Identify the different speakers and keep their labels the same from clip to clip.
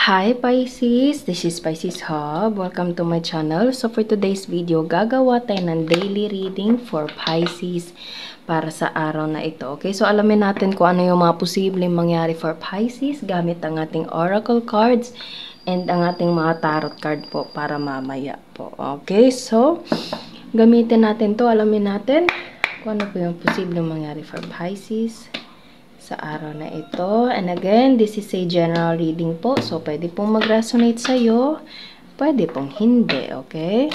Speaker 1: Hi Pisces! This is Pisces Hub. Welcome to my channel. So for today's video, gagawa tayo ng daily reading for Pisces para sa araw na ito. Okay, so alamin natin kung ano yung mga posibleng mangyari for Pisces gamit ang ating oracle cards and ang ating mga tarot card po para mamaya po. Okay, so gamitin natin to. Alamin natin kung ano po yung posibleng mangyari for Pisces sa araw na ito. And again, this is a general reading po. So, pwede pong mag-resonate sa'yo. Pwede pong hindi, okay?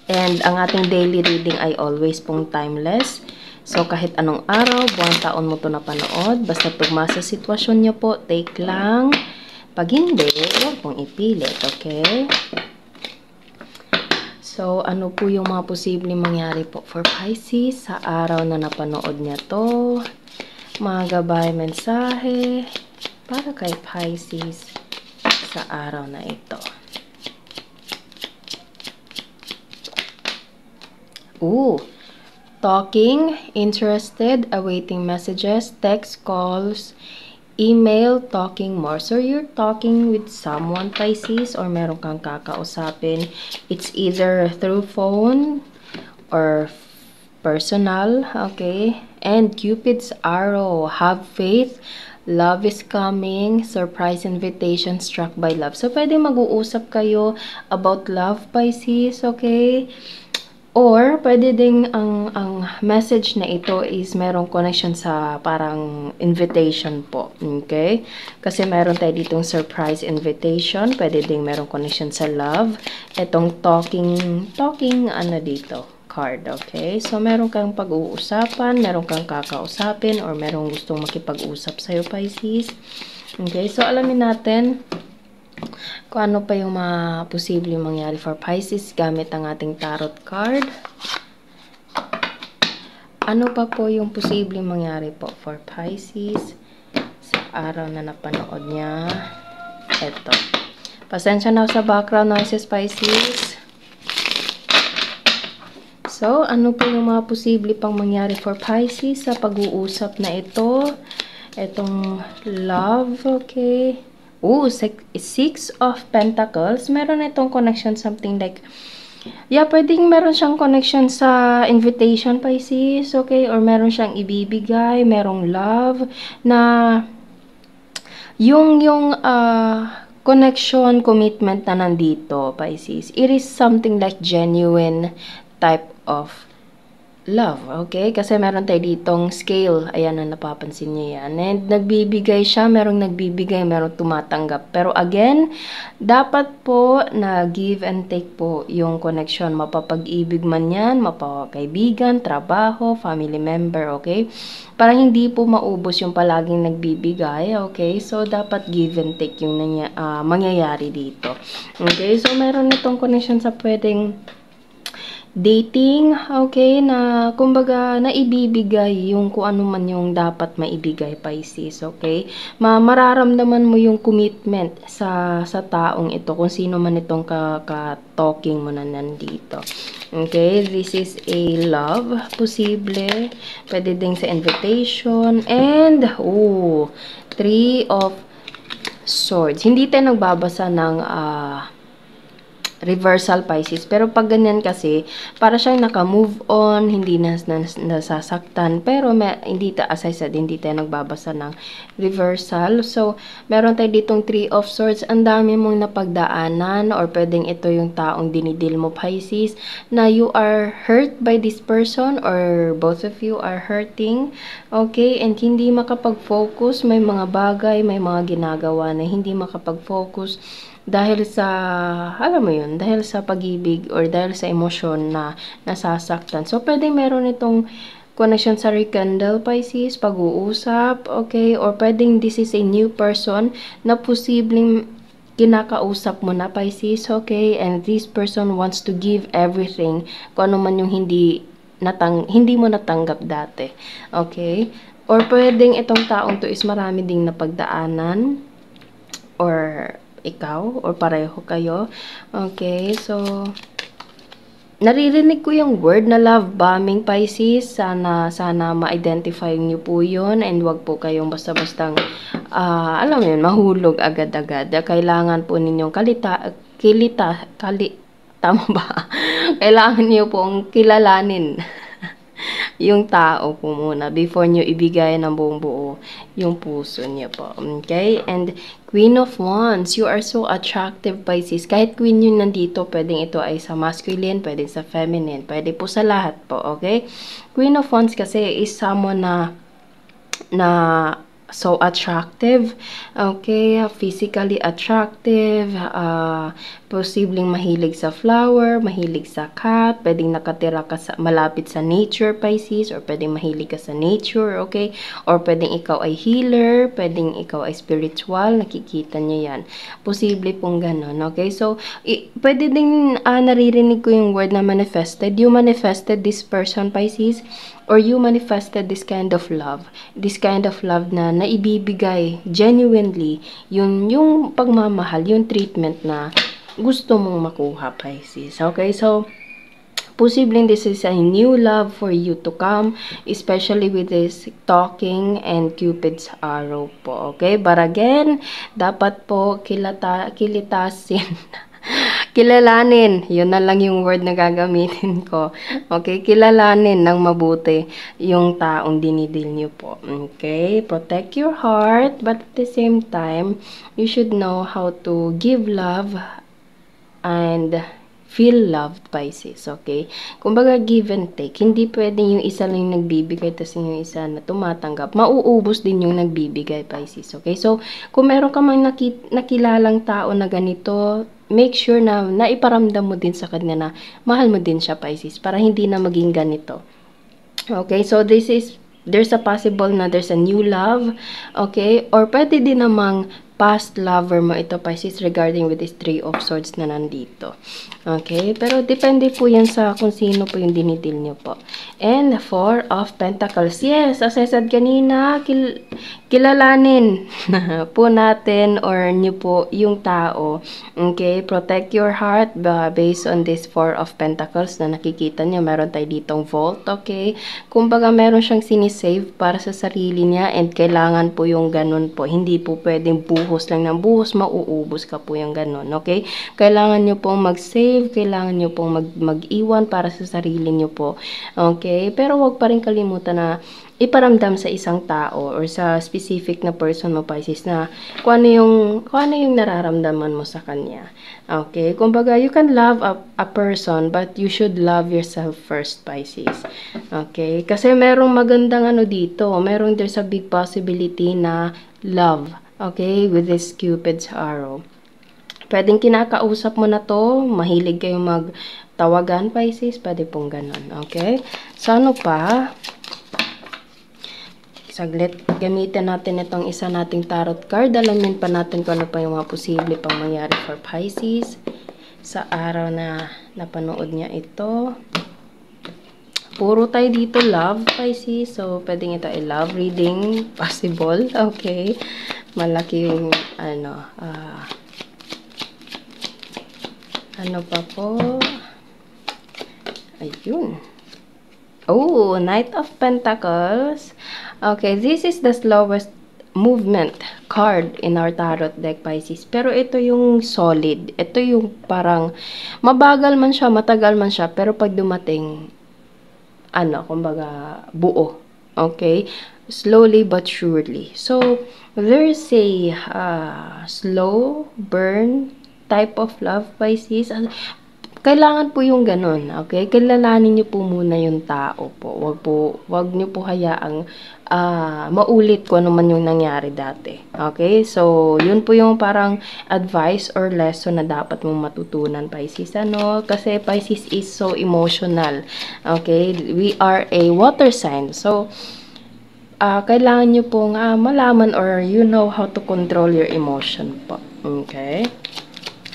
Speaker 1: And ang ating daily reading ay always pong timeless. So, kahit anong araw, buwan, taon mo ito napanood. Basta tugma sa sitwasyon nyo po, take lang. Pag hindi, huwag pong ipilit, okay? So, ano po yung mga posibleng mangyari po for Pisces sa araw na napanood niya to? Mga gabay mensahe para kay Pisces sa araw na ito. Talking, interested, awaiting messages, text, calls, email, talking more. So, you're talking with someone, Pisces, or meron kang kakausapin. It's either through phone or personal, okay? And Cupid's arrow, have faith, love is coming, surprise invitation, struck by love. So, pwede mag-uusap kayo about love, Pisces, okay? Or, pwede ding ang message na ito is merong connection sa parang invitation po, okay? Kasi meron tayo ditong surprise invitation, pwede ding merong connection sa love. Itong talking, ano dito? Card, okay? So, meron kang pag-uusapan, meron kang kakausapin, or merong gustong makipag-usap sa'yo, Pisces. Okay? So, alamin natin kung ano pa yung mga posibleng mangyari for Pisces gamit ang ating tarot card. Ano pa po yung posibleng mangyari po for Pisces sa araw na napanood niya? Eto. Pasensya na sa background noises, Pisces. So, ano po yung mga posible pang mangyari for Pisces sa pag-uusap na ito? Itong love, okay? Six of Pentacles. Meron itong connection, something like, yeah, pwedeng meron siyang connection sa invitation, Pisces, okay? Or meron siyang ibibigay, merong love, na yung connection, commitment na nandito, Pisces, it is something like genuine type of love, okay? Kasi meron tayo ditong scale. Ayan na, napapansin niyo yan. And nagbibigay siya, merong nagbibigay, merong tumatanggap. Pero again, dapat po na give and take po yung connection. Mapapag-ibig man yan, mapapakaibigan, trabaho, family member, okay? Para hindi po maubos yung palaging nagbibigay, okay? So, dapat give and take yung mangyayari dito. Okay? So, meron itong connection sa pwedeng dating, okay, na kumbaga naibibigay yung kung ano man yung dapat maibigay, Pisces, okay? Mararamdaman mo yung commitment sa taong ito, kung sino man itong ka-talking mo na nandito. Okay, this is a love, posible, pwede din sa invitation, and, Three of Swords. Hindi tayo nagbabasa ng, reversal, Pisces. Pero pag ganyan kasi, para siyang naka-move on, hindi nasasaktan. Pero hindi as I said, hindi tayo nagbabasa ng reversal. So, meron tayo ditong Three of Swords. Ang dami mong napagdaanan, or pwedeng ito yung taong dinidil mo, Pisces, na you are hurt by this person, or both of you are hurting. Okay? And hindi makapag-focus. May mga bagay, may mga ginagawa na hindi makapag-focus dahil sa, alam mo yun, dahil sa pag-ibig or dahil sa emosyon na nasasaktan. So, pwede meron itong connection sa rekindle, Pisces, pag-uusap, okay? Or pwedeng this is a new person na posibleng kinakausap mo na, Pisces, okay? And this person wants to give everything, kung ano man yung hindi mo natanggap dati, okay? Or pwedeng itong taong to is marami ding napagdaanan, or ikaw, or pareho kayo. Okay, so, naririnig ko yung word na love bombing, Pisces. Sana ma-identify niyo po yun and wag po kayong basta-bastang, alam mo yun, mahulog agad-agad. Kailangan po ninyong tama ba? Kailangan niyo pong kilalanin yung tao po muna before nyo ibigay ng buong buo yung puso niyo po. Okay? And Queen of Wands, you are so attractive, Pisces. Kahit Queen yun nandito, pwedeng ito ay sa masculine, pwedeng sa feminine, pwede po sa lahat po. Okay? Queen of Wands kasi is someone na so attractive, okay, physically attractive, posibleng mahilig sa flower, mahilig sa cat, pwedeng nakatira ka malapit sa nature, Pisces, or pwedeng mahilig ka sa nature, okay, or pwedeng ikaw ay healer, pwedeng ikaw ay spiritual, nakikita niyo yan, posible pong ganun, okay, so, pwede din naririnig ko yung word na manifested, you manifested this person, Pisces, or you manifested this kind of love na naibibigay genuinely, yung pagmamahal, yung treatment na gusto mong makuha, Pisces. Okay, so posibleng this is a new love for you to come, especially with this talking and Cupid's arrow po. Okay, but again, dapat po kilitasin kilalanin, yun na lang yung word na gagamitin ko. Okay, kilalanin ng mabuti yung taong dinidil nyo po. Okay, protect your heart, but at the same time, you should know how to give love and feel loved, Pisces, okay? Kumbaga, give and take. Hindi pwedeng yung isa lang nagbibigay, tapos yung isa na tumatanggap. Mauubos din yung nagbibigay, Pisces, okay? So, kung meron ka mang nakilalang tao na ganito, make sure na naiparamdam mo din sa kanya na mahal mo din siya, Pisces, para hindi na maging ganito. Okay, so there's a possible na there's a new love, okay? Or pwede din namang past lover mo ito, Pisces, regarding with this Three of Swords na nandito. Okay? Pero depende po yan sa kung sino po yung dinidil nyo po. And Four of Pentacles. Yes, as I said kanina, kilalanin po natin or nyo po yung tao. Okay? Protect your heart based on this Four of Pentacles na nakikita nyo. Meron tayo ditong vault, okay? Kumbaga, meron siyang sinisave para sa sarili niya and kailangan po yung ganun po. Hindi po pwedeng buhos lang ng buhos, mauubos ka po yung ganun, okay? Kailangan nyo pong mag-save, kailangan nyo pong mag-iwan para sa sarili nyo po, okay? Pero wag pa rin kalimutan na iparamdam sa isang tao or sa specific na person mo, Pisces, na kung ano yung nararamdaman mo sa kanya. Okay? Kumbaga, you can love a person, but you should love yourself first, Pisces. Okay? Kasi merong magandang dito. There's a big possibility na love. Okay? With this Cupid's arrow. Pwedeng kinakausap mo na to, mahilig kayong magtawagan, Pisces, pwede pong ganun, okay? So, ano pa? Saglit, gamitin natin itong isa nating tarot card. Alamin pa natin kung ano pa yung mga posible pang mangyari for Pisces sa araw na napanood niya ito. Puro tayo dito love, Pisces. So, pwedeng ito ay love reading, possible, okay? Malaki yung, ano pa po? Ayun. Oh, Knight of Pentacles. Okay, this is the slowest movement card in our tarot deck, Pisces. Pero ito yung solid. Ito yung parang mabagal man siya, matagal man siya, pero pag dumating, kumbaga, buo. Okay? Slowly but surely. So, there's a slow burn type of love, Pisces. Kailangan po yung ganun, okay? Kilalanin niyo po muna yung tao po. Wag niyo po hayaang maulit kung ano man yung nangyari dati. Okay? So, yun po yung parang advice or lesson na dapat mong matutunan, Pisces. Kasi Pisces is so emotional. Okay? We are a water sign. So, kailangan niyo pong malaman or you know how to control your emotion po. Okay?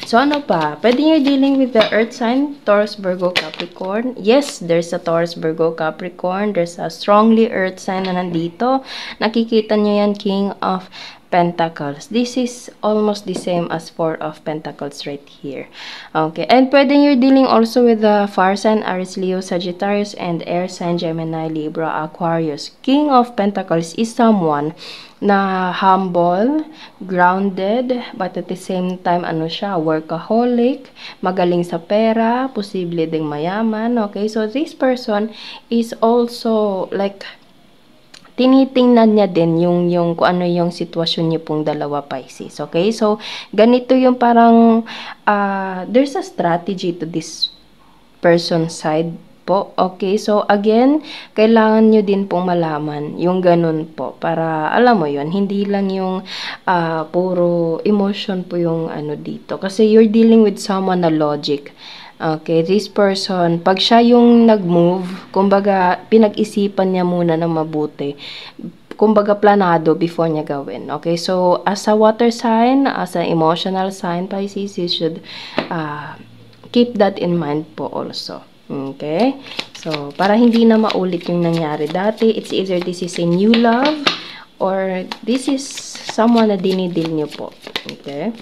Speaker 1: So, ano pa? Pwede nyo dealing with the earth sign, Taurus, Virgo, Capricorn. Yes, there's a Taurus, Virgo, Capricorn. There's a strongly earth sign na nandito. Nakikita nyo yan, King of Pentacles. This is almost the same as Four of Pentacles right here. Okay, and pwedeng you're dealing also with the fire sign, Aries, Leo, Sagittarius, and air sign, Gemini, Libra, Aquarius. King of Pentacles is someone na humble, grounded, but at the same time, ano siya, workaholic, magaling sa pera, posible ding mayaman. Okay, so this person is also like tinitingnan niya din yung kung ano yung sitwasyon niyo pong dalawa, Pisces. Okay? So, ganito yung parang, there's a strategy to this person's side po. Okay? So, again, kailangan nyo din pong malaman yung ganun po. Para, alam mo yun, hindi lang yung puro emotion po yung ano dito. Kasi you're dealing with someone na logic. Okay, this person, pag siya yung nag-move, kumbaga, pinag-isipan niya muna ng mabuti. Kumbaga, planado before niya gawin. Okay, so, as a water sign, as an emotional sign, Pisces, you should keep that in mind po also. Okay, so, para hindi na maulit yung nangyari dati, it's either this is a new love, or this is someone na dinidil niyo po. Okay,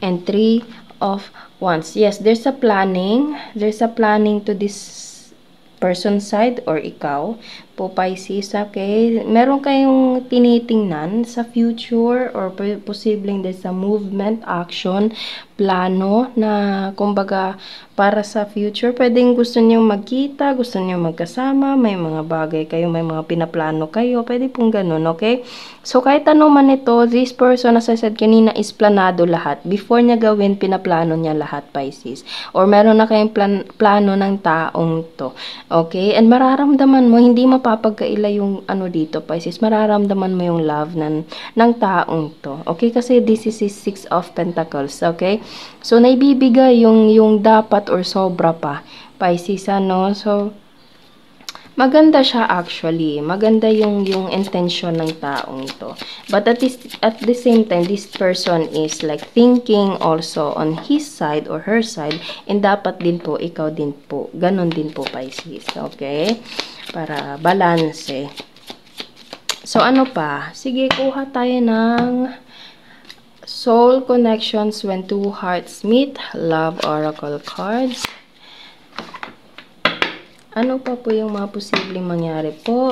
Speaker 1: and 3 of Wands. Yes, there's a planning. There's a planning to this person's side or ikaw po, Pisces. Okay? Meron kayong tinitingnan sa future or posibleng there's a movement, action, plano na kumbaga para sa future. Pwedeng gusto niyo magkita, gusto niyo magkasama, may mga bagay kayo, may mga pinaplano kayo. Pwede pong ganun, okay? So, kahit ano man ito, this person, as I said kanina, is planado lahat. Before niya gawin, pinaplano niya lahat, Pisces. Or meron na kayong plano ng taong to. Okay? And mararamdaman mo, hindi mapapagkaila yung ano dito, Pisces. Mararamdaman mo yung love ng taong to. Okay? Kasi this is 6 of Pentacles. Okay? So, naibibigay yung dapat or sobra pa, Pisces, ano? So, maganda siya actually. Maganda yung intention ng taong to. But at the same time, this person is like thinking also on his side or her side, and dapat din po, ikaw din po. Ganon din po, Pisces. Okay? Para balance eh. So, ano pa? Sige, kuha tayo ng Soul Connections When Two Hearts Meet, Love Oracle Cards. Ano pa po yung mga posibleng mangyari po?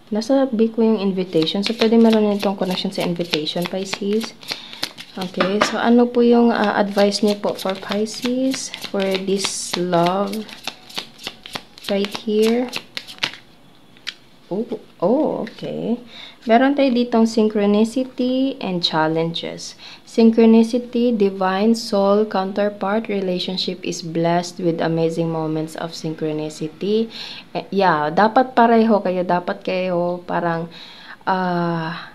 Speaker 1: Nasa big ko yung invitation. So, pwede meron itong connection sa invitation, Pisces. Okay, so ano po yung advice niyo po for Pisces? For this love right here. Oh, okay. Meron tayo ditong synchronicity and challenges. Synchronicity, divine soul counterpart relationship is blessed with amazing moments of synchronicity. Yeah, dapat pareho kayo. Dapat kayo parang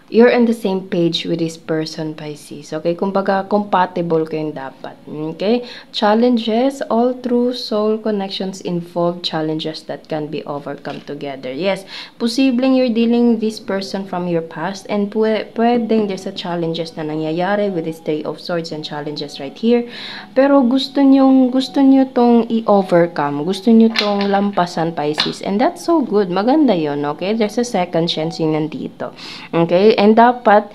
Speaker 1: you're on the same page with this person, Pisces. Okay? Kumbaga, compatible kayong dapat. Okay? Challenges, all true soul connections involve challenges that can be overcome together. Yes, posibleng you're dealing with this person from your past, and pwedeng there's a challenges na nangyayari with this 3 of Swords and challenges right here. Pero gusto nyo tong i-overcome. Gusto nyo tong lampasan, Pisces. And that's so good. Maganda yon. Okay? There's a second chance yung nandito. Okay? And dapat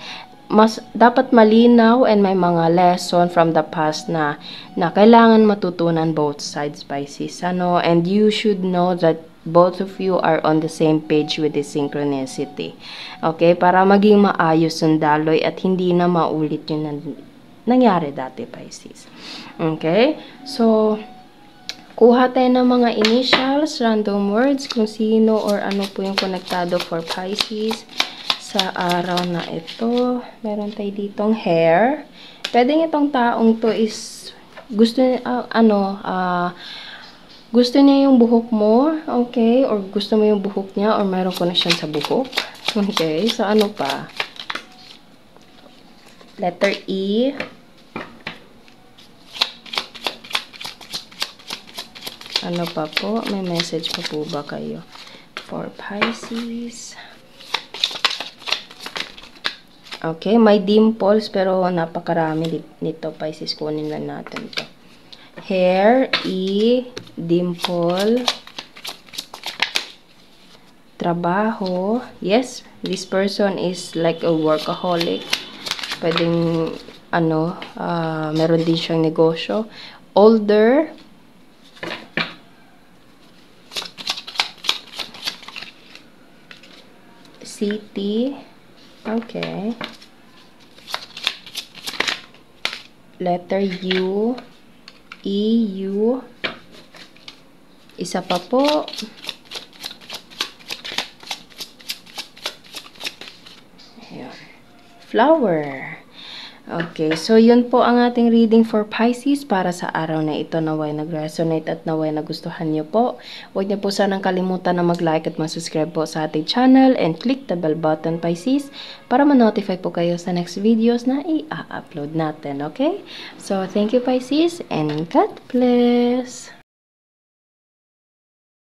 Speaker 1: malinaw and may mga lesson from the past na kailangan matutunan both sides, Pisces. Ano? And you should know that both of you are on the same page with the synchronicity. Okay? Para maging maayos yung daloy at hindi na maulit yung nangyari dati, Pisces. Okay? So, kuha tayo ng mga initials, random words, kung sino or ano po yung konektado for Pisces sa araw na ito. Meron tayo ditong hair. Pwedeng itong taong to is gusto niya yung buhok mo, okay? Or gusto mo yung buhok niya, or mayroong connection sa buhok. Okay? So, ano pa? Letter E. Ano pa po? May message pa po ba kayo for Pisces? Okay, may dimples pero napakarami nito, Pisces. Kunin lang natin to. Hair, E, dimple, trabaho. Yes, this person is like a workaholic. Pwedeng, meron din siyang negosyo. Older. City. Okay. Letter U. EU. Isa pa po. Ayan. Flower. Okay, so yun po ang ating reading for Pisces para sa araw na ito. Naway nag-resonate at naway nagustuhan niyo po. Huwag niyo po sanang kalimutan na mag-like at mag-subscribe po sa ating channel and click the bell button, Pisces, para ma-notify po kayo sa next videos na i-upload natin, okay? So, thank you, Pisces, and God bless!